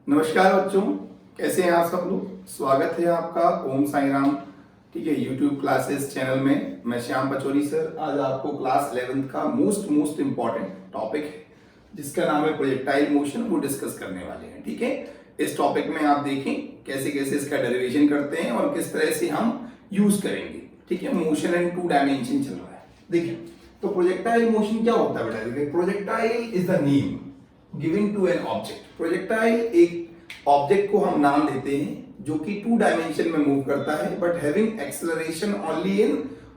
नमस्कार बच्चों, कैसे हैं आप सब लोग। स्वागत है आपका ओम साई राम, ठीक है, यूट्यूब क्लासेस चैनल में। मैं श्याम पचौरी सर आज आपको क्लास 11th का मोस्ट इम्पॉर्टेंट टॉपिक है जिसका नाम है प्रोजेक्टाइल मोशन, वो डिस्कस करने वाले हैं। ठीक है, इस टॉपिक में आप देखें कैसे कैसे इसका डेरिवेशन करते हैं और किस तरह से हम यूज करेंगे। ठीक है, मोशन इन 2 डायमेंशन चल रहा है। देखिए, तो प्रोजेक्टाइल मोशन क्या होता है बेटा। देखिए, projectile is the name given to an object. Projectile एक ऑब्जेक्ट को हम नाम देते हैं जो कि 2 डायमेंशन में मूव करता है but having acceleration only in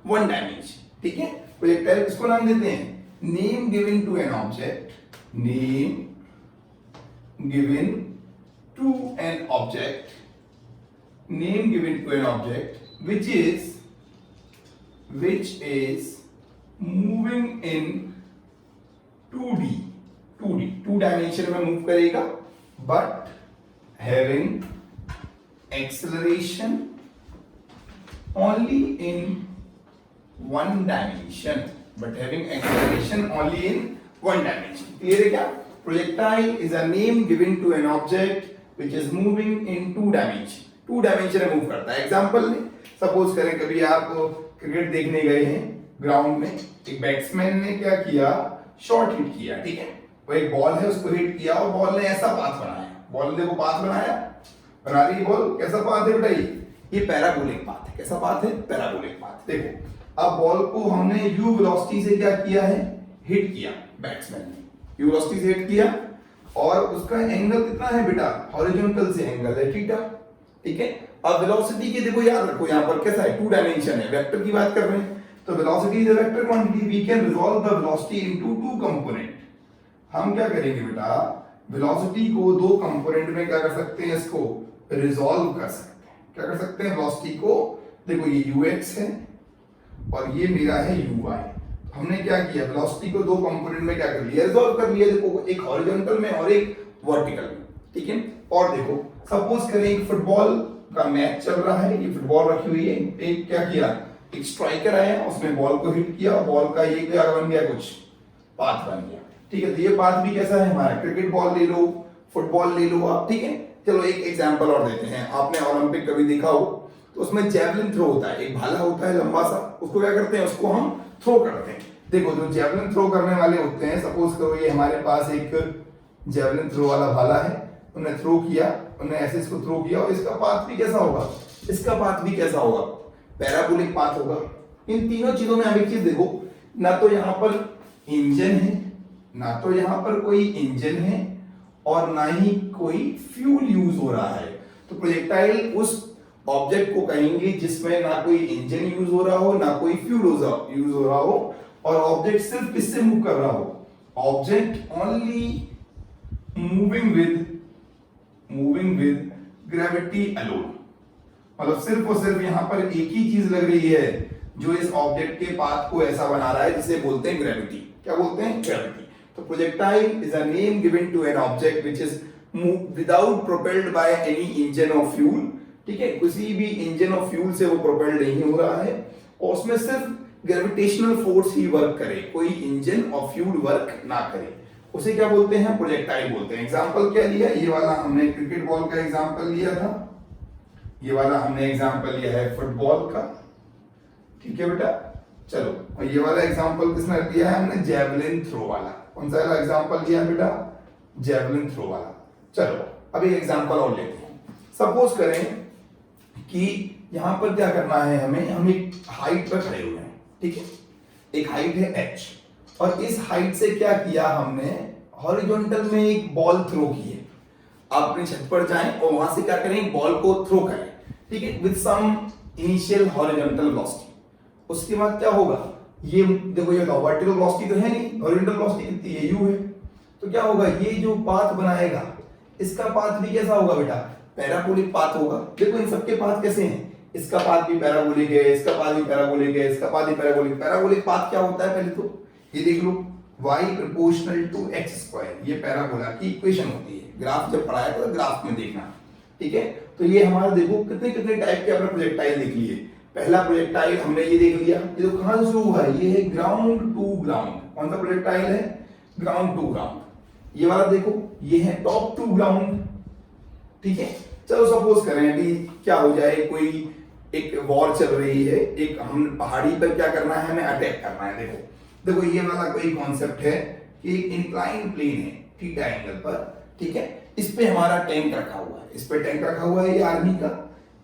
1 dimension. ठीक है, प्रोजेक्टाइल किसको नाम देते हैं? Name given to an object, name given to an object, name given to an object which is moving in 2D, 2 dimension में मूव करेगा but having acceleration only in 1 dimension, but having acceleration only in 1 dimension. Clear है क्या? Projectile is a name given to an object which is moving in 2 dimension, 2 dimension में move करता है। Example लें, suppose करें कभी आप क्रिकेट देखने गए हैं ग्राउंड में, एक बैट्समैन ने क्या किया, शॉट हिट किया। ठीक है, वो एक बॉल है उसको हिट किया और बॉल ने ऐसा पाथ बनाया, बॉल ने वो पाथ बनाया, बना रही बॉल। कैसा पाथ है बेटा? ये पैराबोलिक पाथ है। कैसा पाथ है? Parabolic path. देखो, अब बॉल को हमने यू वेलोसिटी से क्या किया है, हिट किया। बैट्समैन ने यू वेलोसिटी से हिट किया और उसका एंगल कितना है बेटा? हॉरिजॉन्टल से एंगल है थीटा। ठीक है, अब वेलोसिटी के देखो, याद रखो यहां पर कैसा है, 2 डायमेंशन है, वेक्टर की बात कर रहे हैं, तो velocity is a vector quantity. We can resolve the velocity into 2 component. हम क्या करेंगे बेटा, वेलोसिटी को 2 कंपोनेंट में क्या कर सकते हैं, इसको रिजॉल्व कर सकते हैं। क्या कर सकते हैं? वेलोसिटी को, देखो ये ux है और ये मेरा है uy। हमने क्या किया, वेलोसिटी को 2 कंपोनेंट में क्या कर लिया, रिजॉल्व कर लिया। देखो, एक हॉरिजॉन्टल में और एक वर्टिकल में। ठीक है, और देखो सपोज करें एक फुटबॉल का मैच चल रहा है, ये फुटबॉल रखी हुई है, एक क्या किया, एक स्ट्राइकर आया, उसने बॉल को हिट किया और बॉल का ये क्या बन गया, कुछ पाथ बन गया। ठीक है, तो ये पाथ भी कैसा है हमारा, क्रिकेट बॉल ले लो, फुटबॉल ले लो आप। ठीक है, चलो एक एग्जांपल और देते हैं। आपने ओलंपिक कभी देखा हो तो उसमें जैवलिन थ्रो होता है, एक भाला होता है लंबा सा, उसको क्या करते हैं, उसको हम थ्रो करते हैं। देखो, जो जैवलिन थ्रो करने वाले होते हैं, सपोज करो ये हमारे पास एक जैवलिन थ्रो वाला भाला है, उन्होंने थ्रो किया, उन्होंने ऐसे इसको थ्रो किया और इसका पाथ भी कैसा होगा, इसका पाथ भी कैसा होगा, पैराबोलिक पाथ होगा। इन तीनों चीजों में हम एक चीज देखो, ना तो यहां पर इंजन है, ना तो यहां पर कोई इंजन है और ना ही कोई फ्यूल यूज हो रहा है। तो प्रोजेक्टाइल उस ऑब्जेक्ट को कहेंगे जिसमें ना कोई इंजन यूज हो रहा हो, ना कोई फ्यूल यूज हो रहा हो, और ऑब्जेक्ट सिर्फ किससे मूव कर रहा हो, object only moving with gravity alone. मतलब सिर्फ और सिर्फ यहां पर एक ही चीज लग रही है जो इस ऑब्जेक्ट के पाथ को ऐसा बना रहा है, जिसे बोलते हैं ग्रेविटी। क्या बोलते हैं? ग्रेविटी। तो projectile is a name given to an object which is move without propelled by any engine और फ्यूल। ठीक है, किसी भी इंजन और फ्यूल से वो प्रोपेल्ड नहीं हो रहा है और उसमें सिर्फ ग्रेविटेशनल फोर्स ही वर्क करे, कोई इंजन और फ्यूल वर्क ना करे, उसे क्या बोलते हैं, प्रोजेक्टाइल बोलते हैं। एग्जांपल क्या लिया, ये वाला हमने क्रिकेट बॉल का एग्जांपल लिया था, ये वाला हमने एग्जांपल लिया है फुटबॉल का। ठीक है बेटा, चलो, और ये वाला एग्जांपल किसने दिया है, हमने जैवलिन थ्रो वाला। कौन सा वाला एग्जांपल लिया बेटा, जैवलिन थ्रो वाला। चलो अब एक एग्जांपल और लेते हैं। सपोज करें कि यहां पर क्या करना है हमें, हम एक हाइट पर खड़े हुए हैं। ठीक है, एक हाइट है h और इस हाइट से क्या किया हमने, हॉरिजॉन्टल में एक बॉल थ्रो की है। आप अपनी छत पर जाएं और वहां से क्या करें, बॉल को थ्रो करें। ठीक है, with some initial horizontal velocity. उसके बाद क्या होगा, ये देखो, ये वर्टिकल वेलोसिटी तो है नहीं, हॉरिजॉन्टल वेलोसिटी कितनी है, u है। तो क्या होगा, ये जो पाथ बनाएगा इसका पाथ भी कैसा होगा बेटा, पैराबोलिक पाथ होगा। देखो इन सबके पाथ कैसे हैं, इसका पाथ भी पैराबोलिक है, इसका पाथ भी पैराबोलिक है, इसका पाथ भी पैराबोलिक। पैराबोलिक पाथ क्या होता है, पहले तो ये देख लो, y proportional to x square, ये पैराबोला की इक्वेशन होती है। ग्राफ जब पढ़ाया तो ग्राफ में देखना। ठीक है, तो ये हमारा देखो कितने कितने टाइप के अपने प्रोजेक्टाइल देख लिए। पहला प्रोजेक्टाइल हमने ये देख लिया, ये तो कहां से शुरू हुआ है, ये है ग्राउंड टू ग्राउंड। कौन सा प्रोजेक्टाइल है, ग्राउंड टू ग्राउंड। ये वाला देखो, ये है टॉप टू ग्राउंड, ठीक है। चलो सपोज करें अभी क्या हो जाए, कोई एक वॉर चल रही है, एक हम पहाड़ी पर क्या करना है, हमें अटैक करना है। देखो देखो ये वाला कोई कॉन्सेप्ट है कि एक इंक्लाइन प्लेन है थीटा एंगल पर, ठीक है। इस पे हमारा टैंक रखा हुआ है, इस पे टैंक रखा हुआ है, ये आर्मी का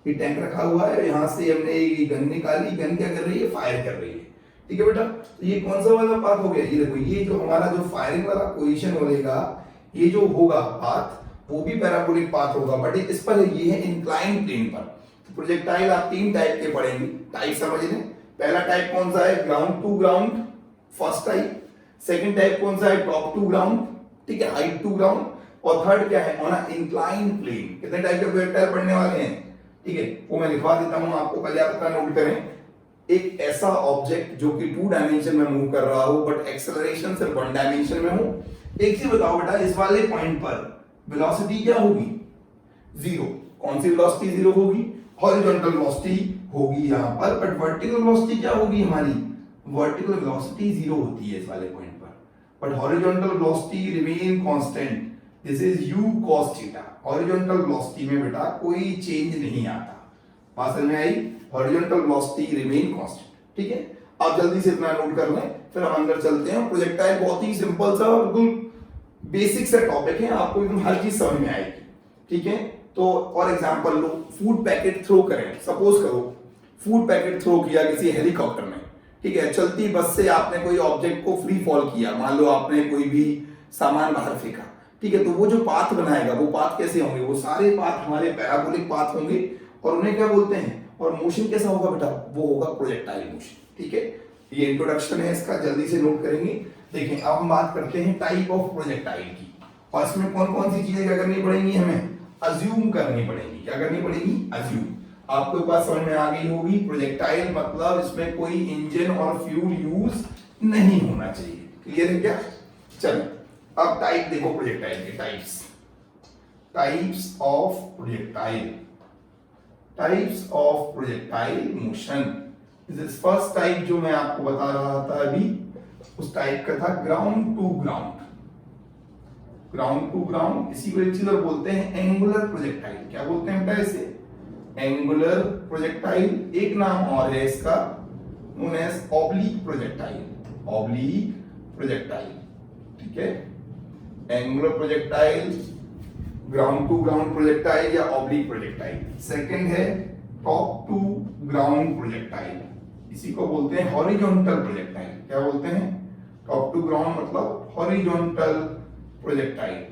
ये टैंक रखा हुआ है। यहाँ से हमने ये गन निकाली, गन क्या कर रही है, फायर कर रही है, ठीक है बेटा। तो ये कौन सा वाला पाथ हो गया, ये देखो ये जो हमारा जो फायरिंग वाला पोजीशन होगा, ये जो होगा पाथ वो भी पैराबोलिक पाथ होगा, बट इस पर ये है इंक्लाइन प्लेन पर। तो प्रोजेक्टाइल आप तीन टाइप के पढ़ेंगे, टाइप समझ लें। पहला टाइप कौन सा है, ground to ground, first type. Second type कौन सा है, टॉप टू ग्राउंड, ठीक है, हाइट टू ग्राउंड। और थर्ड क्या है, ऑन अ इंक्लाइन प्लेन। कितने टाइप के प्रोजेक्टाइल पढ़ने वाले हैं, ठीक है, वो मैं लिखवा देता हूं आपको, पहले आप अपना नोट करें। एक ऐसा ऑब्जेक्ट जो कि 2 डायमेंशन में मूव कर रहा हो बट एक्सेलरेशन सिर्फ 1 डायमेंशन में हो। एक चीज बताओ बेटा, इस वाले पॉइंट पर वेलोसिटी क्या होगी, जीरो। कौन सी वेलोसिटी जीरो होगी, हॉरिजॉन्टल वेलोसिटी होगी यहां पर, बट वर्टिकल वेलोसिटी क्या होगी हमारी, वर्टिकल वेलोसिटी जीरो होती है इस वाले पॉइंट पर, but horizontal velocity remain constant. This is u cos theta. Horizontal velocity में बेटा कोई चेंज नहीं आता, बात समझ में आई, हॉरिजॉन्टल वेलोसिटी रिमेन कांस्टेंट, ठीक है। आप जल्दी से इतना नोट कर लें, फिर हम अंदर चलते हैं। प्रोजेक्टाइल बहुत ही सिंपल सा बिल्कुल बेसिक सा टॉपिक है, आपको एकदम हर चीज समझ में आएगी, ठीक है। तो फॉर एग्जांपल लो, फूड पैकेट थ्रो करें, सपोज करो फूड पैकेट थ्रो किया किसी हेलीकॉप्टर में, ठीक है। चलती बस से आपने कोई ऑब्जेक्ट को फ्री फॉल किया, मान लो आपने कोई भी सामान बाहर फेंका, ठीक है। तो वो जो पाथ बनाएगा, वो पाथ कैसे होंगे, वो सारे पाथ हमारे पैराबोलिक पाथ होंगे, और उन्हें क्या बोलते हैं, और मोशन कैसा होगा बेटा, वो होगा प्रोजेक्टाइल मोशन, ठीक है। ये इंट्रोडक्शन है इसका, जल्दी से नोट करेंगे। देखिए अब हम बात करते हैं टाइप ऑफ प्रोजेक्टाइल की, और इसमें कौन कौन सी चीजें क्या करनी पड़ेंगी, हमें अज्यूम करनी पड़ेगी। क्या करनी पड़ेगी, अज्यूम। आपको एक बात समझ में आ गई होगी, प्रोजेक्टाइल मतलब इसमें कोई इंजन और फ्यूल यूज नहीं होना चाहिए, क्लियर है क्या। चलो अब टाइप देखो प्रोजेक्टाइल के, types of projectile, types of projectile motion. This first type जो मैं आपको बता रहा था अभी, उस टाइप का था ground to ground, ground to ground. इसी को एक चीज और बोलते हैं एंगुलर प्रोजेक्टाइल। क्या बोलते हैं बेटा इसे, एंगुलर प्रोजेक्टाइल। एक नाम और है इसका, known as oblique projectile, oblique projectile, ठीक है। Angular projectile, ground to ground projectile या ऑब्लिक प्रोजेक्टाइल। सेकंड है टॉप टू ग्राउंड प्रोजेक्टाइल, इसी को बोलते हैं हॉरिजॉन्टल प्रोजेक्टाइल। क्या बोलते हैं, टॉप टू ग्राउंड मतलब horizontal projectile,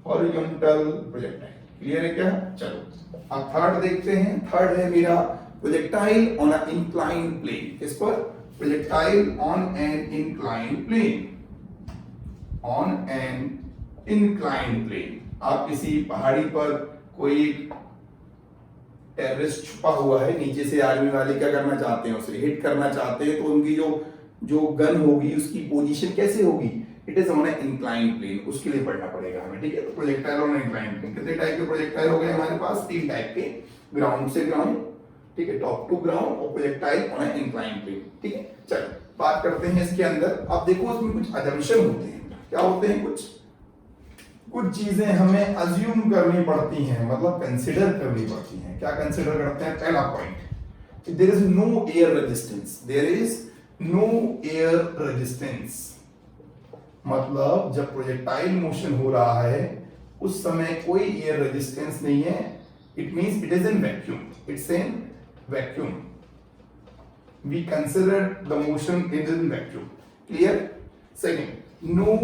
horizontal projectile, clear है क्या। चलो अब थर्ड देखते हैं। थर्ड है मेरा projectile on a incline plane. किस पर, projectile on an incline plane, on an incline plane. आप किसी पहाड़ी पर कोई टेररिस्ट छुपा हुआ है, नीचे से आर्मी वाले क्या करना चाहते हैं, उसे हिट करना चाहते हैं, तो उनकी जो गन होगी उसकी पोजीशन कैसे होगी, it is on an incline plane, उसके लिए पढ़ना पड़ेगा हमें, ठीक है। तो प्रोजेक्टाइल ऑन इंक्लाइन प्लेन, कितने टाइप के प्रोजेक्टाइल हो गए हमारे पास, 3 टाइप के, ग्राउंड से ग्राउंड, ठीक है, टॉप टू ग्राउंड, और projectile on an incline plane, ठीक है। चलो बात करते हैं इसके अंदर। अब देखो इसमें कुछ अजम्पशन होते हैं। क्या होते हैं, कुछ चीजें हमें अज्यूम करनी पड़ती हैं, मतलब कंसिडर करनी पड़ती हैं। क्या कंसिडर करते हैं, पहला point, there is no air resistance, there is no air resistance. मतलब जब प्रोजेक्टाइल मोशन हो रहा है उस समय कोई एयर रेजिस्टेंस नहीं है, it means it is in vacuum, it's in vacuum, we consider the motion is in vacuum, clear. Second, no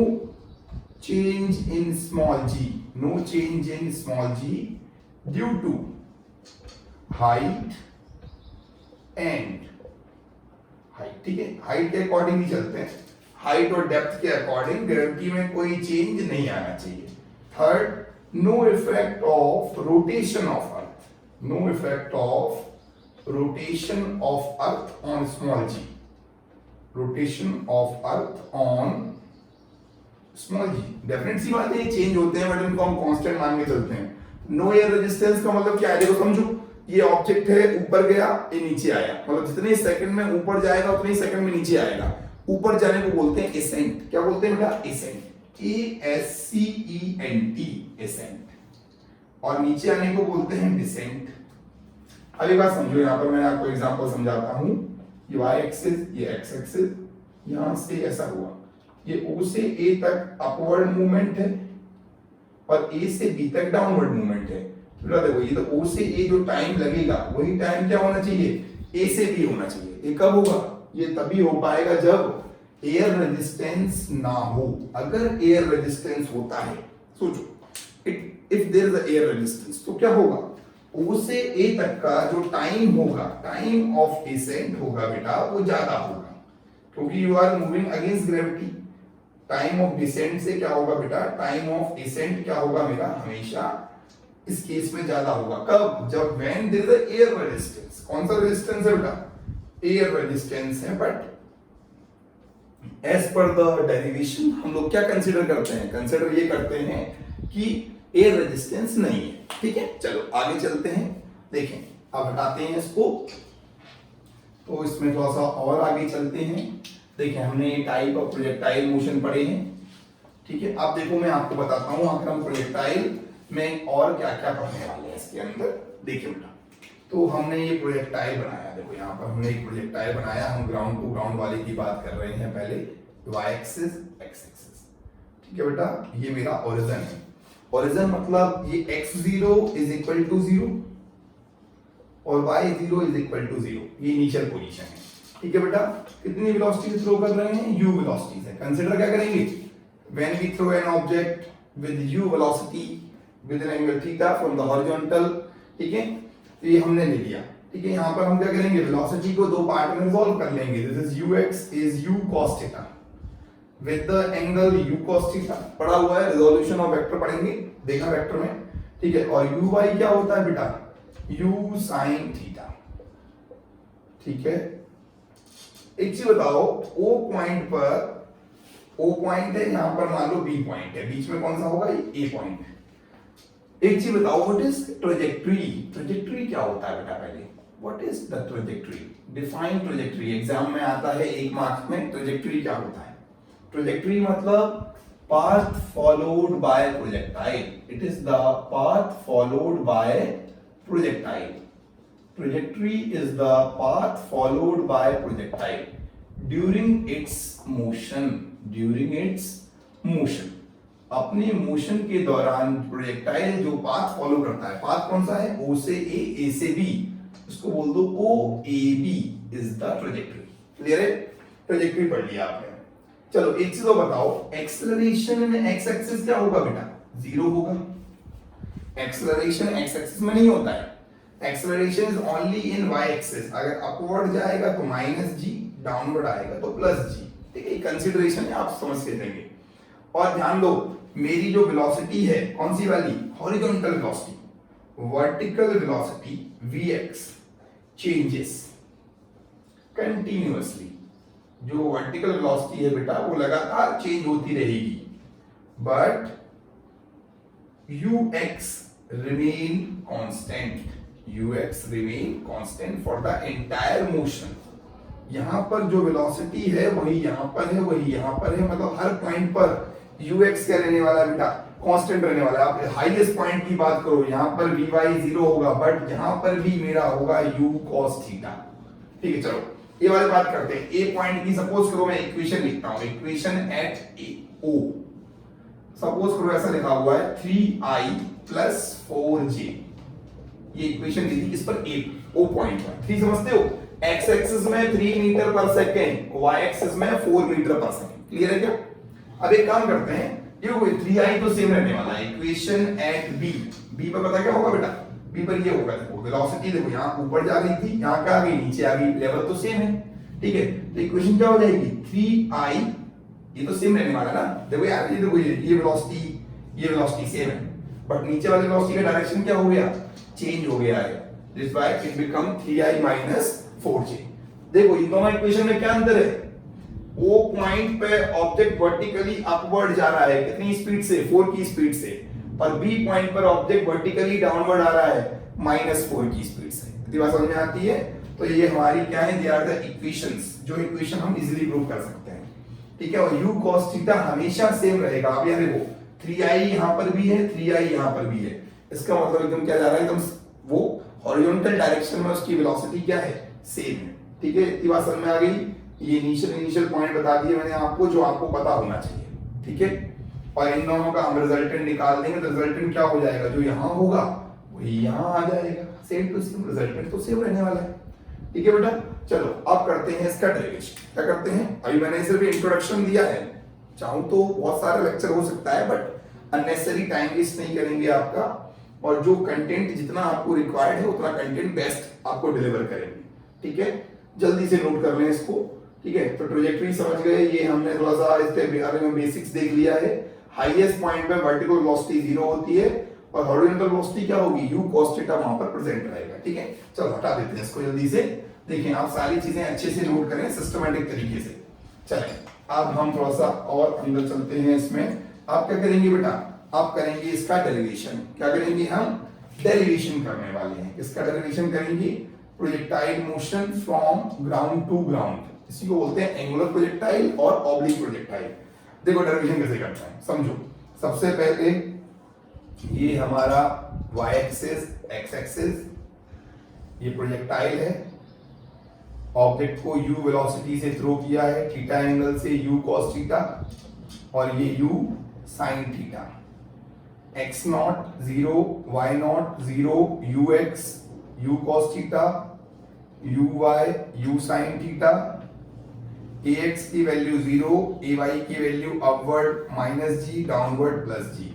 change in small g, no change in small g due to height and height, ठीक है, height के according ही चलते हैं, height और depth के according gravity में कोई change नहीं आना चाहिए। Third, no effect of rotation of earth, no effect of rotation of earth on small g, rotation of earth on small g. Definite सी बात है, ये चेंज होते हैं बट इनको हम कांस्टेंट मान के चलते हैं। नो एयर रेजिस्टेंस का मतलब क्या है, देखो समझो, ये ऑब्जेक्ट है, ऊपर गया, ये नीचे आया, मतलब जितने सेकंड में ऊपर जाएगा उतने ही सेकंड में नीचे आएगा। ऊपर जाने को बोलते हैं एसेंट। क्या बोलते हैं बेटा, एसेंट, ASCENT, एसेंट। और नीचे आने को बोलते हैं डिसेंट। अब एक बात समझो, यहाँ पर मैं आपको एग्जांपल समझाता हूँ। ये y एक्सिस, ये x एक्सिस, यहाँ से ऐसा हुआ, ये O से A तक अपवर्ड मूवमेंट है और A से B तक डाउनवर्ड मूवमेंट है। तो देखो ये तो O से A जो टाइम लगेगा वही टाइम क्या होना चाहिए, A से B होना चाहिए। ये कब होगा, ये तभी हो पाएगा जब एयर रेजिस्टेंस ना हो। अगर एयर रेजिस्टेंस होता है, सोचो if there is air resistance, तो क्या होगा, O से A तक का जो टाइम होगा, टाइम ऑफ डिसेंट होगा बेटा, वो ज्यादा होगा, क्योंकि you are moving against gravity. Time of descent से क्या होगा बेटा, टाइम ऑफ डिसेंट क्या होगा मेरा, हमेशा इस केस में ज्यादा होगा। कब, जब when there is air resistance. कौन सा रेजिस्टेंस है बेटा, एयर रेजिस्टेंस है। But as per the derivation हम लोग क्या कंसीडर करते हैं, कंसीडर ये करते हैं कि एयर रेजिस्टेंस नहीं है। ठीक है, चलो आगे चलते हैं। देखें, अब हटाते हैं इसको, तो इसमें थोड़ा सा और आगे चलते हैं। देखिए, हमने टाइप ऑफ प्रोजेक्टाइल मोशन पढ़े हैं। ठीक है, अब देखो मैं आपको बताता हूं आखिर हम प्रोजेक्टाइल में और क्या क्या पढ़ने वाले हैं इसके अंदर। देखिए बेटा, तो हमने ये प्रोजेक्टाइल बनाया, देखो यहाँ पर हमने एक प्रोजेक्टाइल बनाया। हम ग्राउंड टू ग्राउंड वाले की बात कर रहे हैं पहले, y एक्सिस x एक्सिस। ठीक है बेटा, ये मेरा ओरिजिन है। ओरिजिन मतलब ये x0 इज इक्वल टू 0 और y0 इज इक्वल टू 0, ये इनिशियल पोजीशन है। ठीक है बेटा, कितनी वेलोसिटी थ्रो कर रहे हैं, u वेलोसिटी से। कंसीडर क्या करेंगे, when we throw an object with u velocity with an angle theta from the horizontal. ठीक है, तो ये हमने ले लिया। ठीक है, यहाँ पर हम क्या करेंगे, वेलोसिटी को दो पार्ट में रिजॉल्व कर लेंगे। This is ux is u cos theta with the angle u cos theta, पढ़ा हुआ है, रिजोल्यूशन ऑफ वेक्टर पढ़ेंगे, देखा वेक्टर में। ठीक है, और uy क्या होता है बेटा, u sin थीटा। ठीक है, एक चीज बताओ, O पॉइंट पर, O पॉइंट है, यहां पर मान लो B पॉइंट है, बीच में कौन सा होगा, ये A पॉइंट है। एक चीज बताओ, व्हाट इज ट्रैजेक्टरी। ट्रैजेक्टरी क्या होता है बेटा, पहले what is the trajectory, define trajectory. Exam में आता है 1 मार्क्स में, ट्रैजेक्टरी क्या होता है। ट्रैजेक्टरी मतलब path followed by projectile. It is the path followed by projectile. Trajectory is the path followed by projectile during its motion. During its motion. अपने motion के दौरान प्रोजेक्टाइल जो पाथ फॉलो करता है, पाथ कौन सा है, O से A, A से B, उसको बोल दो OAB is the trajectory. Clear है, ट्रैजेक्टरी पढ़ लिया आपने। चलो एक चीज तो बताओ, एक्सेलरेशन इन एक्स एक्सिस क्या होगा बेटा, 0 होगा। एक्सेलरेशन एक्स एक्सिस में नहीं होता है, acceleration is only in y axis. अगर अपवर्ड जाएगा तो -g, डाउनवर्ड आएगा तो +g। ठीक है, कंसीडरेशन है, आप समझ के देंगे। और ध्यान दो, मेरी जो वेलोसिटी है कौन सी वाली, horizontal velocity, vertical velocity vx changes continuously. जो वर्टिकल वेलोसिटी है बेटा वो लगातार चेंज होती रहेगी, but ux remain constant. ux remain constant for the entire motion. यहां पर जो वेलोसिटी है वही यहां पर है, वही यहां पर है, मतलब हर पॉइंट पर ux क्या रहने वाला है बेटा, कांस्टेंट रहने वाला है। आप हाईएस्ट पॉइंट की बात करो, यहां पर vy 0 होगा, बट यहां पर भी मेरा होगा u cos थीटा। ठीक है, चलो ये वाली बात करते हैं। ए पॉइंट की सपोज करो मैं इक्वेशन लिखता हूं, इक्वेशन एट ओ। सपोज करो ऐसा लिखा हुआ है 3i + 4j। ये इक्वेशन दी थी किस पर, ए ओ पॉइंट पर। 3 समझते हो, x एक्सिस में 3 मीटर पर सेकेंड, y एक्सिस में 4 मीटर पर सेकेंड। क्लियर है क्या। अब एक काम करते हैं, ये 3i तो सेम रहने वाला है। इक्वेशन एट b पर पता क्या होगा बेटा, b पर ये होगा, देखो वेलोसिटी देखो यहाँ ऊपर जा रही थी, यहाँ क्या आ गई, नीचे आ गई, लेवल तो सेम है। ठीक है, तो इक्वेशन क्या हो जाएगी, 3i, ये तो सेम रहने वाला ना। देखो यार, ये देखो ये वेलोसिटी सेम है, बट नीचे वाली वेलोसिटी का डायरेक्शन क्या हो गया, चेंज हो गया है। This why it become 3i - 4j। देखो इन दोनों इक्वेशन में क्या अंतर है, O पॉइंट पे ऑब्जेक्ट वर्टिकली अपवर्ड जा रहा है, कितनी स्पीड से, 4 की स्पीड से, और B पॉइंट पर ऑब्जेक्ट वर्टिकली डाउनवर्ड आ रहा है -4 की स्पीड से। इतनी बात समझ में आती है। तो ये हमारी क्या है, दे आर द इक्वेशंस, जो इक्वेशन हम इजीली प्रूव कर सकते हैं। ठीक है, और u cos थीटा हमेशा सेम रहेगा। अब यहाँ देखो 3i यहां पर भी है, 3i यहां पर भी है, इसका मतलब एकदम क्या जा रहा है, एकदम वो हॉरिजॉन्टल डायरेक्शन में उसकी वेलोसिटी क्या है, सेम है। ठीक है, इतनी बात समझ में आ गई। ये इनिशियल पॉइंट बता दिए मैंने आपको, जो आपको पता होना चाहिए। ठीक है, और इन दोनों का हम रिजल्टेंट निकाल देंगे, तो रिजल्टेंट क्या हो जाएगा, जो यहाँ होगा वही यहाँ आ जाएगा, सेम टू सेम, रिजल्टेंट तो सेम रहने वाला है। ठीक है बेटा, चलो अब करते हैं इसका डेरिवेशन। क्या करते हैं, अभी मैंने सिर्फ इंट्रोडक्शन दिया है, चाहूं तो बहुत सारे लेक्चर हो सकता है, बट अननेसेसरी टाइम वेस्ट नहीं करेंगे आपका, और जो कंटेंट जितना आपको रिक्वायर्ड है उतना कंटेंट बेस्ट आपको डिलीवर करेंगे। ठीक है, जल्दी से नोट कर लें इसको। ठीक है, तो ट्रैजेक्टरी समझ गए, ये हमने थोड़ा सा इसके बारे में बेसिक्स देख लिया है। हाईएस्ट पॉइंट पे वर्टिकल वेलोसिटी 0 होती है, और हॉरिजॉन्टल वेलोसिटी क्या होगी, u cos थीटा वहां पर प्रेजेंट रहेगा। ठीक है, चलो हटा देते हैं इसको जल्दी से। देखिए आप सारी चीजें अच्छे से नोट करें सिस्टमैटिक तरीके से। चलें अब हम थोड़ा सा और अंदर चलते हैं इसमें। आप क्या करेंगे बेटा, आप करेंगे इसका डेरिवेशन। क्या करेंगे, हम डेरिवेशन करने वाले हैं। इसका डेरिवेशन करेंगे, projectile motion from ground to ground, इसी को बोलते हैं एंगुलर प्रोजेक्टाइल और ऑब्लिक प्रोजेक्टाइल। देखो डेरिवेशन कैसे करते हैं, समझो। सबसे पहले ये हमारा y एक्सिस, x एक्सिस, ये प्रोजेक्टाइल है, ऑब्जेक्ट को u वेलोसिटी से थ्रो किया है थीटा एंगल से, u cos थीटा, और ये u sin theta. x not 0, y not 0, ux u cos theta, uy u sin theta, ax की वैल्यू 0, ay की value upward -g, downward +g।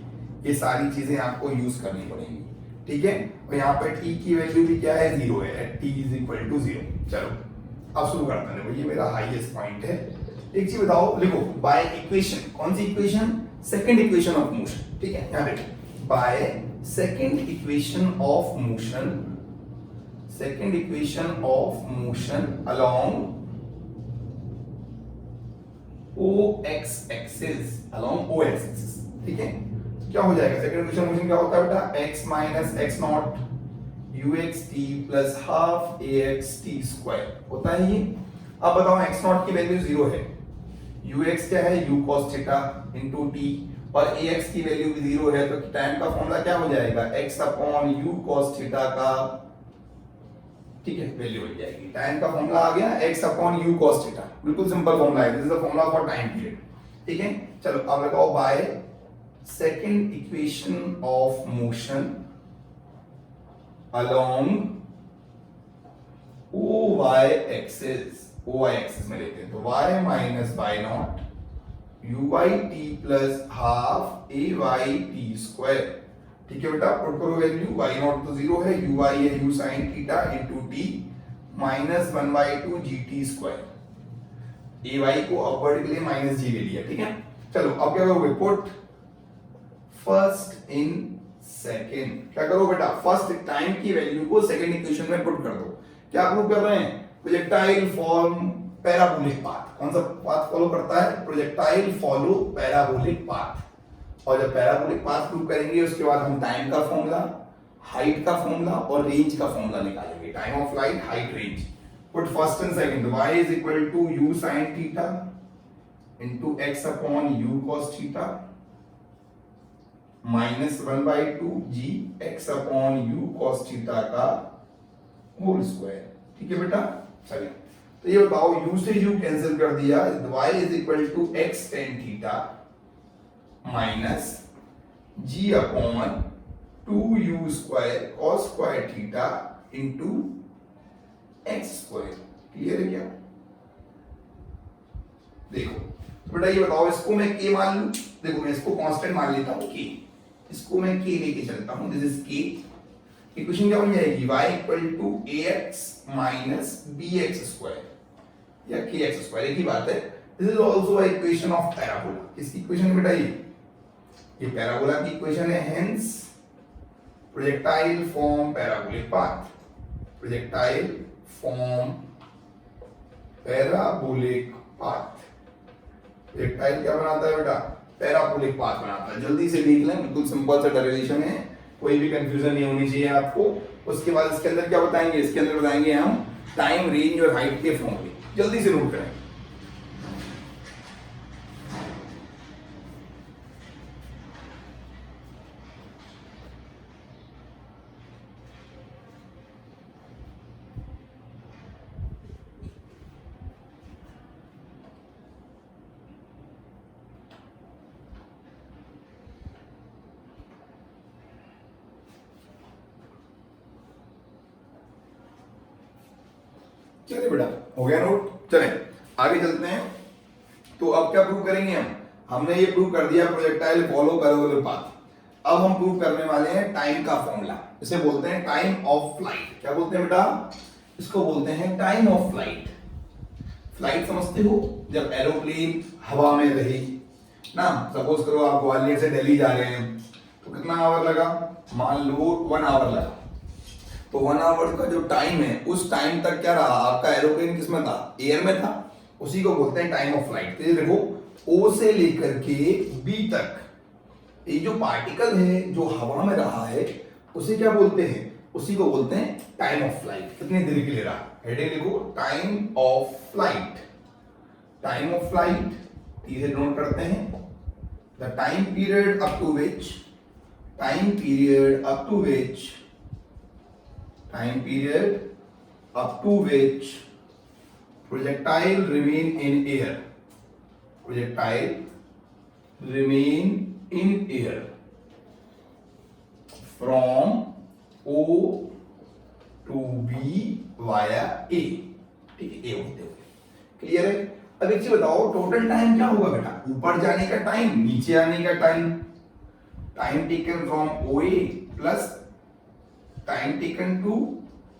ये सारी चीजें आपको यूज करनी पड़ेंगी। ठीक है, और यहाँ पे t की वैल्यू भी क्या है, 0 है, t = 0। चलो अब शुरू करते हैं। ये मेरा हाईएस्ट पॉइंट है। एक चीज बताओ, लिखो बाय इक्वेशन। कौन सी equation, second equation of motion. ठीक है, यहाँ देखो, by second equation of motion, second equation of motion along OX axis, along OX axis. ठीक है, क्या हो जाएगा, सेकंड इक्वेशन मोशन क्या होता है बेटा, x minus x not uxt plus half axt square होता है ये। अब बताओ x नॉट की वैल्यू 0 है, ux क्या है, u cos theta into t, और ax की वैल्यू भी 0 है, तो टाइम का फॉर्मूला क्या हो जाएगा, x upon u cos theta का, ठीक है, वैल्यू बन जाएगी। टाइम का फॉर्मूला आ गया x upon u cos theta, बिल्कुल सिंपल फॉर्मूला है, this is the formula for time period. ठीक है, चलो अब लगाओ bye second equation of motion along OY axis, OY axis में लेते हैं, तो y minus y not UYT plus half AYT square. ठीक है बेटा, पुट करो वैल्यू, y नॉट तो 0 है, uy है u sin theta into t minus 1/2 gt square. ay को अपवर्ड के लिए माइनस g ले लिया। ठीक है, चलो अब क्या करोगे, पुट फर्स्ट इन सेकेंड। क्या करो बेटा, फर्स्ट टाइम की वैल्यू को सेकेंड इक्वेशन में पुट कर दो। क्या प्रूव कर रहे हैं, प्रोजेक्टाइल फॉर्म पैराबोलिक पाथ। कौन सा पाथ फॉलो करता है, प्रोजेक्टाइल फॉलो पैराबोलिक पाथ। और जब पैराबोलिक पाथ प्रूव करेंगे उसके बाद हम टाइम का फॉर्मूला, हाइट का फॉर्मूला और रेंज का फॉर्मूला निकालेंगे, time of flight, height, range. Put first and second, y = u sin theta into x upon u cos theta minus 1/2 g x upon u cos theta का whole square. ठीक है बेटा, चलिए तो ये बताओ, u से u कैंसिल कर दिया, y = x tan theta minus g upon 2u square cos square theta into x square. Clear है क्या, देखो तो बेटा ये बताओ, इसको मैं k मान लूं, देखो मैं इसको कांस्टेंट मान लेता हूं k, इसको मैं k लेके चलता हूं, दिस इज k। इक्वेशन क्या बन जाएगी, y = ax minus bx square या kx स्क्वायर, एक ही बात है। This is also equation of parabola. किसकी इक्वेशन है बेटा, ये पैराबोला की इक्वेशन है। Hence projectile form parabolic path, projectile form parabolic path. Projectile क्या बनाता है बेटा, पैराबोलिक पाथ बनाता है। जल्दी से देख लें, बिल्कुल सिंपल सा डेरिवेशन है, कोई भी कंफ्यूजन नहीं होनी चाहिए आपको। उसके बाद इसके अंदर क्या बताएंगे, इसके अंदर बताएंगे हम टाइम, रेंज और हाइट के फॉर्मूले। जल्दी से नोट करें। चले बेटा, हो गया नोट। चले आगे चलते हैं। तो अब क्या प्रूव करेंगे हम? हमने ये प्रूव कर दिया प्रोजेक्टाइल फॉलो करोगे पाथ। अब हम प्रूव करने वाले हैं टाइम का फॉर्मूला। इसे बोलते हैं टाइम ऑफ फ्लाइट। क्या बोलते हैं बेटा? इसको बोलते हैं टाइम ऑफ फ्लाइट। फ्लाइट समझते हो? जब एरोप्लेन हवा में रही ना, सपोज करो आप ग्वालियर से दिल्ली जा रहे हैं, तो कितना आवर लगा? मान लो 1 आवर लगा। तो 1 आवर का जो टाइम है, उस टाइम तक क्या रहा आपका एरोप्लेन? किसमें था? एयर में था। उसी को बोलते हैं टाइम ऑफ फ्लाइट। तो देखो, ओ से लेकर के बी तक ये जो पार्टिकल है जो हवा में रहा है, उसे क्या बोलते हैं? उसी को बोलते हैं टाइम ऑफ फ्लाइट। कितनी देर के लिए रहा? हेडिंग लिखो, time of flight. Time of flight T से नोट करते हैं। The time period up to which, time period up to which, time period up to which projectile remain in air, projectile remain in air from O to B via A। ठीक है, A होते हुए। Clear है? अब एक चीज बताओ, total time क्या होगा बेटा? ऊपर जाने का टाइम, नीचे आने का time. Time taken from O A plus time taken to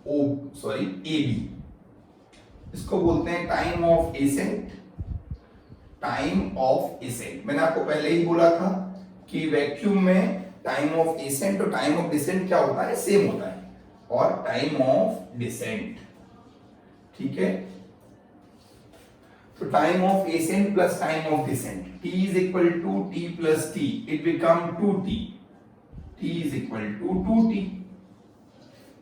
O sorry A B, इसको बोलते हैं time of ascent. Time of ascent, मैंने आपको पहले ही बोला था कि वैक्यूम में टाइम ऑफ एसेंट और टाइम ऑफ डिसेंट क्या होता है? सेम होता है। और टाइम ऑफ डिसेंट, ठीक है, तो time of ascent plus time of descent, t is equal to t plus t, it become 2t, t is equal to 2t।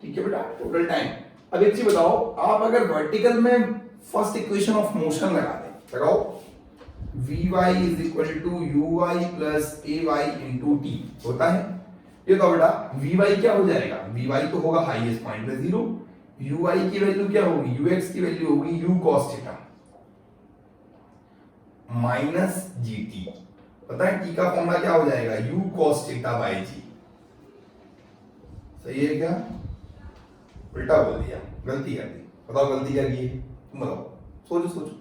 ठीक है बेटा, टोटल टाइम। अब एक चीज बताओ, आप अगर वर्टिकल में फर्स्ट इक्वेशन ऑफ मोशन लगा दें, लगाओ, vy is equal to uy plus ay into T, होता है ये? तो बेटा vy क्या हो जाएगा? vy तो होगा हाईएस्ट पॉइंट पे 0, uy की वैल्यू क्या होगी? ux की वैल्यू होगी u cos theta minus gt। पता है t का फॉर्मूला क्या हो जाएगा? u cos theta by g। सही है क्या? उल्टा बोल दिया, गलती कर दी। बताओ गलती क्या की है? तुम बताओ, सोचो सोचो,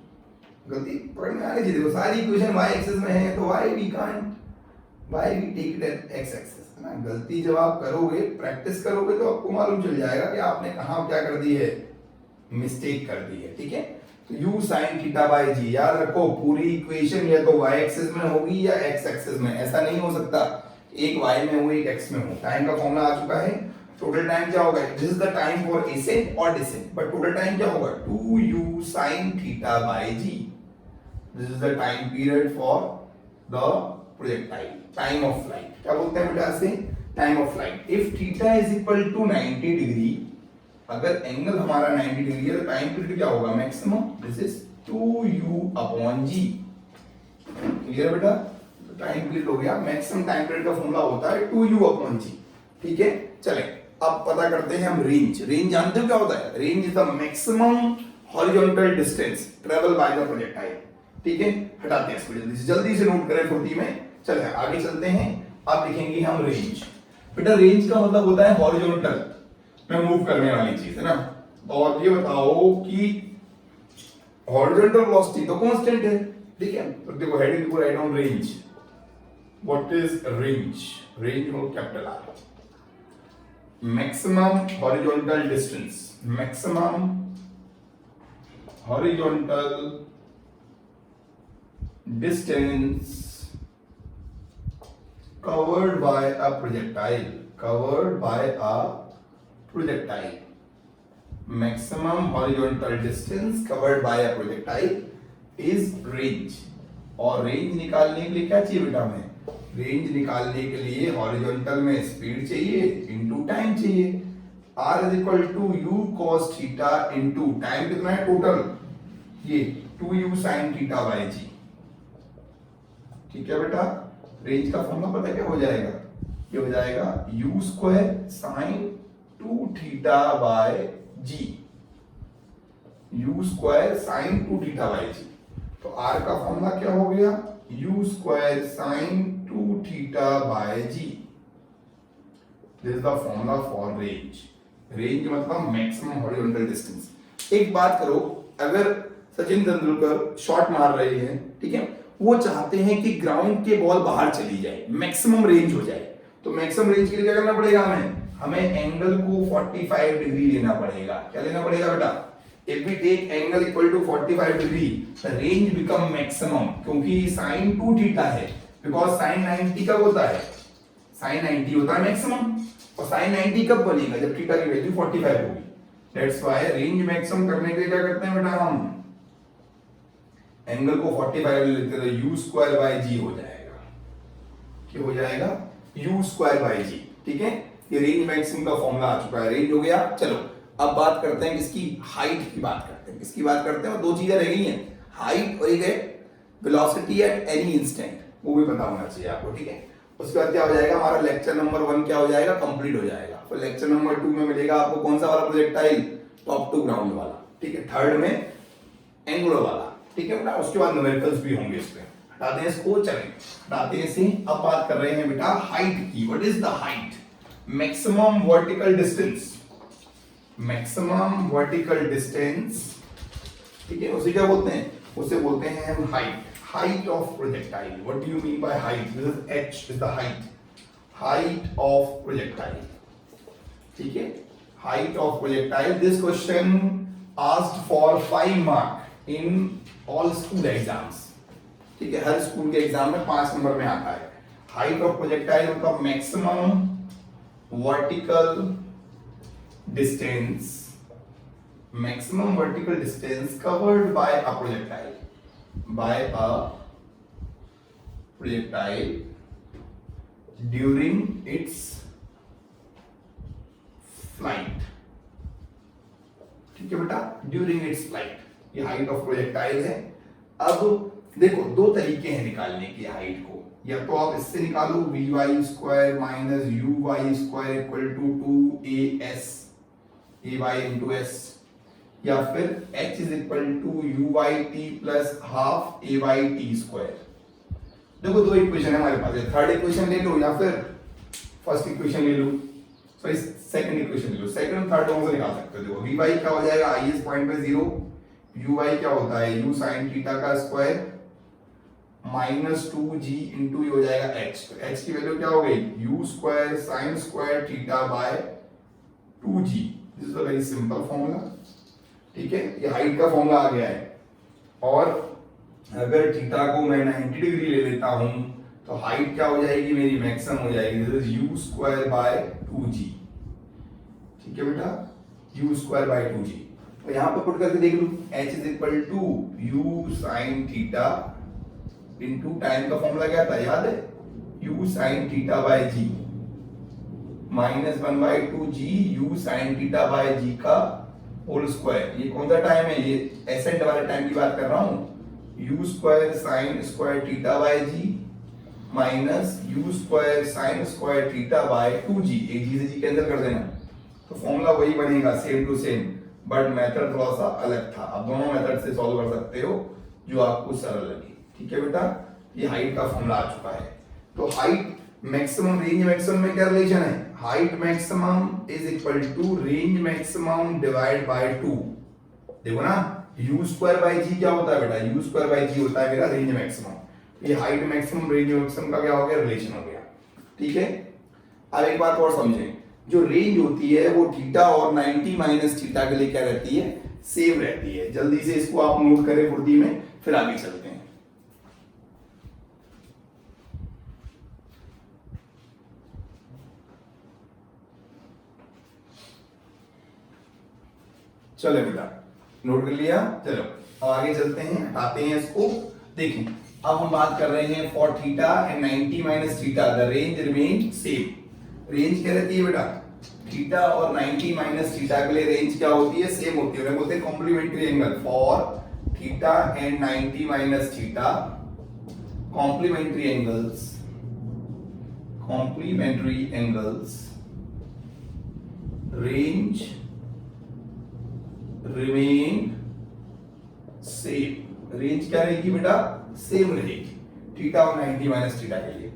गलती पकड़ में आनी चाहिए। सारी इक्वेशन y एक्सिस में है, तो why we take it at x axis, है ना? गलती जब आप करोगे, प्रैक्टिस करोगे, तो आपको मालूम चल जाएगा कि आपने कहां क्या कर दी है, मिस्टेक कर दी है। ठीक है, तो u sin theta by g, याद रखो पूरी इक्वेशन या तो y एक्सिस में होगी या x एक्सिस में। ऐसा नहीं हो सकता एक y में हो एक x में हो। टाइम का फॉर्मूला आ चुका है। टोटल टाइम क्या होगा? This is the time for ascent और डिसेंट, बट टोटल टाइम क्या होगा? 2u sin theta by g। This is the time period for the projectile, time of flight. क्या बोलते हैं बेटा इसे? Time of flight. If theta is equal to 90 degree, अगर angle हमारा 90 डिग्री है, तो टाइम पीरियड क्या होगा? Maximum, this is 2u upon g। Clear बेटा? टाइम पीरियड हो गया, मैक्सिमम टाइम पीरियड का फॉर्मूला होता है 2u अपॉन g। ठीक है, चले अब पता करते हैं हम रेंज। रेंज जानते हो क्या होता है? Range is the maximum horizontal distance travel by the projectile. ठीक है, हटाते हैं इसको जल्दी से नोट करें फुर्ती में। चले आगे चलते हैं। अब लिखेंगे हम रेंज। बेटा रेंज का मतलब होता है हॉरिजॉन्टल में मूव करने वाली चीज, है ना? और ये बताओ कि हॉरिजॉन्टल वेलोसिटी तो कांस्टेंट है, ठीक है? तो देखो हेडिंग को right down range. What is range? Range हो capital R. maximum horizontal distance, maximum horizontal distance covered by a projectile, covered by a projectile, maximum horizontal distance covered by a projectile is range। और range निकालने के लिए क्या चाहिए बेटा? हमें range निकालने के लिए हॉरिजॉन्टल में स्पीड चाहिए इनटू टाइम चाहिए। r is equal to u cos theta into time कितना है टोटल? ये 2u sin theta by g। ठीक है बेटा, रेंज का फॉर्मूला पता है क्या हो जाएगा? ये हो जाएगा u square sin 2 theta by g, u square sin 2 theta by g। तो r का फॉर्मूला क्या हो गया? u square sin 2 theta by g। This is the formula for range. Range मतलब मैक्सिमम हॉरिजॉन्टल डिस्टेंस। एक बात करो, अगर सचिन तेंदुलकर शॉट मार रहे हैं, ठीक है, वो चाहते हैं कि ग्राउंड के बॉल बाहर चली जाए, मैक्सिमम रेंज हो जाए, तो मैक्सिमम रेंज के लिए क्या करना पड़ेगा हमें एंगल को 45 डिग्री लेना पड़ेगा। क्या लेना पड़ेगा बेटा? If we take angle equal to 45 degree, the range become maximum, क्योंकि sin 2 थीटा है, बिकॉज sin 90 कब होता है? sin 90 होता है मैक्सिमम, और sin 90 कब बनेगा? जब थीटा की वैल्यू 45 होगी। दैट्स व्हाई रेंज मैक्सिमम करने के लिए क्या करते हैं बेटा, हम एंगल को 45 लेते हैं, तो u स्क्वायर बाय g हो जाएगा। क्या हो जाएगा? u square by g। ठीक है, ये रेंज मैक्सिमम का फॉर्मूला आ चुका है, रेंज हो गया। चलो अब बात करते हैं किसकी? हाइट की बात करते हैं। किसकी बात करते हैं? दो चीजें रह गई हैं, हाइट और एक है वेलोसिटी एट एनी इंस्टेंट, वो भी पता होना चाहिए आपको। ठीक है, उसके बाद क्या हो जाएगा? हमारा लेक्चर नंबर 1 क्या हो जाएगा? कंप्लीट हो जाएगा। तो लेक्चर नंबर 2 में मिलेगा आपको कौन सा वाला प्रोजेक्टाइल? टॉप टू ग्राउंड वाला। ठीक है, थर्ड में एंगुलर वाला। ठीक है बेटा, उसके बाद न्यूमेरिकल्स भी होंगे इसमें। हटाते हैं इसको, चलें हटाते हैं इसे। अब बात कर रहे हैं बेटा हाइट की। What is the height? Maximum vertical distance, maximum vertical distance. ठीक है, उसे क्या बोलते हैं? उसे बोलते हैं हम height, height of projectile. What do you mean by height? This is h is the height, height of projectile. ठीक है, height of projectile. This question asked for 5 mark in all school exams. ठीक है, हर school के exam में 5 number में आता है। Height of projectile मतलब maximum vertical distance, maximum vertical distance covered by a projectile during its flight। ठीक है बेटा, during its flight, ये हाइट ऑफ प्रोजेक्टाइल है। अब देखो दो तरीके हैं निकालने की हाइट को, या तो आप इससे निकालो vy square minus uy square equal to 2as ay into s, या फिर h is equal to uyt plus half ayt square. देखो दो इक्वेशन है हमारे पास, थर्ड इक्वेशन ले लो या फिर फर्स्ट इक्वेशन ले लो, सॉरी सेकंड इक्वेशन ले लो। सेकंड और थर्ड दोनों से निकाल सकते हो। देखो vy क्या हो जाएगा? i इज पॉइंट पे 0, uy क्या होता है? u sin थीटा का स्क्वायर माइनस 2g इंटू हो जाएगा h। तो h की वैल्यू क्या हो गई? u square sine square theta by 2g। This is a very simple formula. ठीक है, ये हाइट का फॉर्मूला आ गया है। और अगर थीटा को मैं 90 डिग्री ले लेता हूं तो हाइट क्या हो जाएगी मेरी? मैक्सिमम हो जाएगी। This is u square by 2g। ठीक है बेटा, u स्क्वायर बाय 2g। तो यहां पे पुट करके देख लूं, h is equal to u sin theta into time का फॉर्मूला क्या था याद है? u sin theta by g minus 1/2g u sin theta by g का होल स्क्वायर। ये कौन सा टाइम है? ये एसेंट वाले टाइम की बात कर रहा हूं। u square sine square theta by g minus u square sine square theta by 2g। एक g से g कैंसिल कर देना, तो फॉर्मूला वही बनेगा, same to same, but method थोड़ा सा अलग था। अब दोनों मेथड से सॉल्व कर सकते हो जो आपको सरल लगे। ठीक है बेटा, ये हाइट का फॉर्मूला आ चुका है। तो हाइट मैक्सिमम रेंज मैक्सिमम में क्या रिलेशन है? Height maximum is equal to range maximum divide by 2। देखो ना, u स्क्वायर बाय g क्या होता है बेटा? u स्क्वायर बाय g होता है मेरा रेंज मैक्सिमम। ये हाइट मैक्सिमम रेंज मैक्सिमम का क्या हो गया? रिलेशन हो गया। ठीक है, अब एक बात और समझें, जो रेंज होती है वो थीटा और 90 माइनस थीटा के लिए क्या रहती है? सेम रहती है। जल्दी से इसको आप नोट करें फुर्ती में, फिर आगे चलते हैं। चलो बेटा, नोट कर लिया। चलो अब आगे चलते हैं, हटाते हैं इसको। देखें अब हम बात कर रहे हैं for theta and 90 minus theta the range remain same. Range क्या रहती है बेटा? थीटा और 90 माइनस थीटा के लिए रेंज क्या होती है? सेम होती है। बोलते हैं complementary angle for theta and 90 minus theta, complementary angles, complementary angles range remain same. Range क्या रहेगी बेटा? सेम रहेगी थीटा और 90 माइनस थीटा के लिए।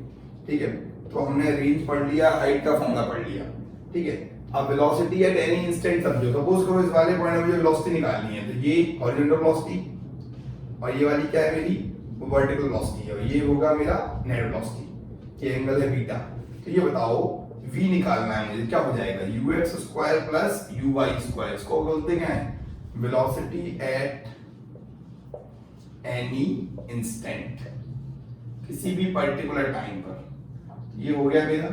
ठीक है, तो हमने रेंज पढ़ लिया, हाइट का फॉर्मूला पढ़ लिया। ठीक है, अब वेलोसिटी एट एनी इंस्टेंट समझो, सपोज करो इस वाले पॉइंट में मुझे वेलोसिटी निकालनी है, तो ये हॉरिजॉन्टल वेलोसिटी और ये वाली क्या है मेरी वर्टिकल वेलोसिटी है, और ये होगा मेरा नेट वेलोसिटी, ये एंगल है बीटा। तो ये बताओ v निकालना है मुझे, क्या हो जाएगा ux square plus uy square, इसको बोलते क्या है वेलोसिटी एट एनी इंस्टेंट, किसी भी पर्टिकुलर टाइम पर। ये हो गया मेरा।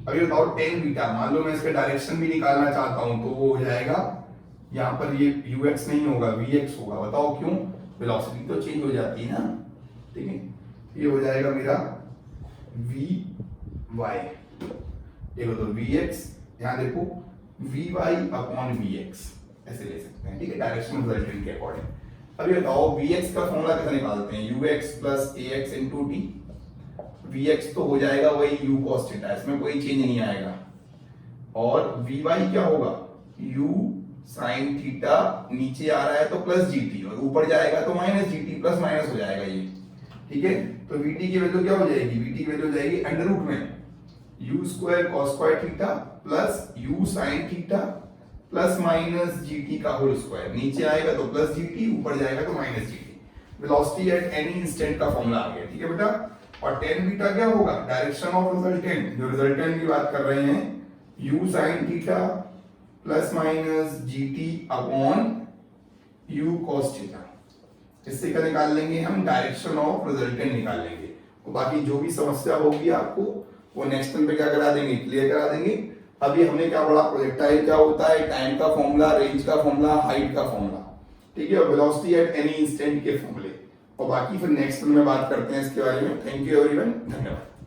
अभी बताओ tan बीटा, मान लो मैं इसका डायरेक्शन भी निकालना चाहता हूं, तो वो हो जाएगा यहाँ पर ये ux नहीं होगा vx होगा। बताओ क्यों, वेलोसिटी तो चेंज हो जाती है ना, ठीक है। ये हो जाएगा मेरा vy, देखो तो vx, यहाँ देखो vy अपॉन vx ऐसे ले सकते हैं, ठीक है, डायरेक्शन रिजल्टेंट के अकॉर्डिंग। अभी बताओ vx का फॉर्मूला कैसे निकालते हैं, ux plus ax into T. vx तो हो जाएगा वही u cos थीटा, इसमें कोई चेंज नहीं आएगा, और vy क्या होगा u sin थीटा, नीचे आ रहा है तो प्लस gt, और ऊपर जाएगा तो माइनस gt, प्लस माइनस हो जाएगा ये, ठीक है। तो vt की वैल्यू क्या हो जाएगी, vt की वैल्यू हो जाएगी अंडर रूट में u square cos square theta plus u sin theta plus minus gt का होल स्क्वायर, नीचे आएगा तो प्लस gt, ऊपर जाएगा तो minus gt। Velocity at any instant का फॉर्मूला आ गया, ठीक है बेटा। और tan बीटा क्या होगा, डायरेक्शन ऑफ रिजल्टेंट, जो रिजल्टेंट की बात कर रहे हैं, u sin theta plus minus gt upon u cos theta. इससे क्या निकाल लेंगे हम, डायरेक्शन ऑफ रिजल्टेंट निकाल लेंगे। तो बाकी जो भी समस्या होगी आपको वो नेक्स्ट टाइम पे क्या करा देंगे, क्लियर करा देंगे। अभी हमने क्या पढ़ा, प्रोजेक्टाइल क्या होता है, टाइम का फॉर्मूला, रेंज का फॉर्मूला, हाइट का फॉर्मूला, ठीक है, और वेलोसिटी एट एनी इंस्टेंट के फॉर्मूले, और बाकी फिर नेक्स्ट में बात करते हैं इसके बारे में। थैंक यू एवरीवन, धन्यवाद।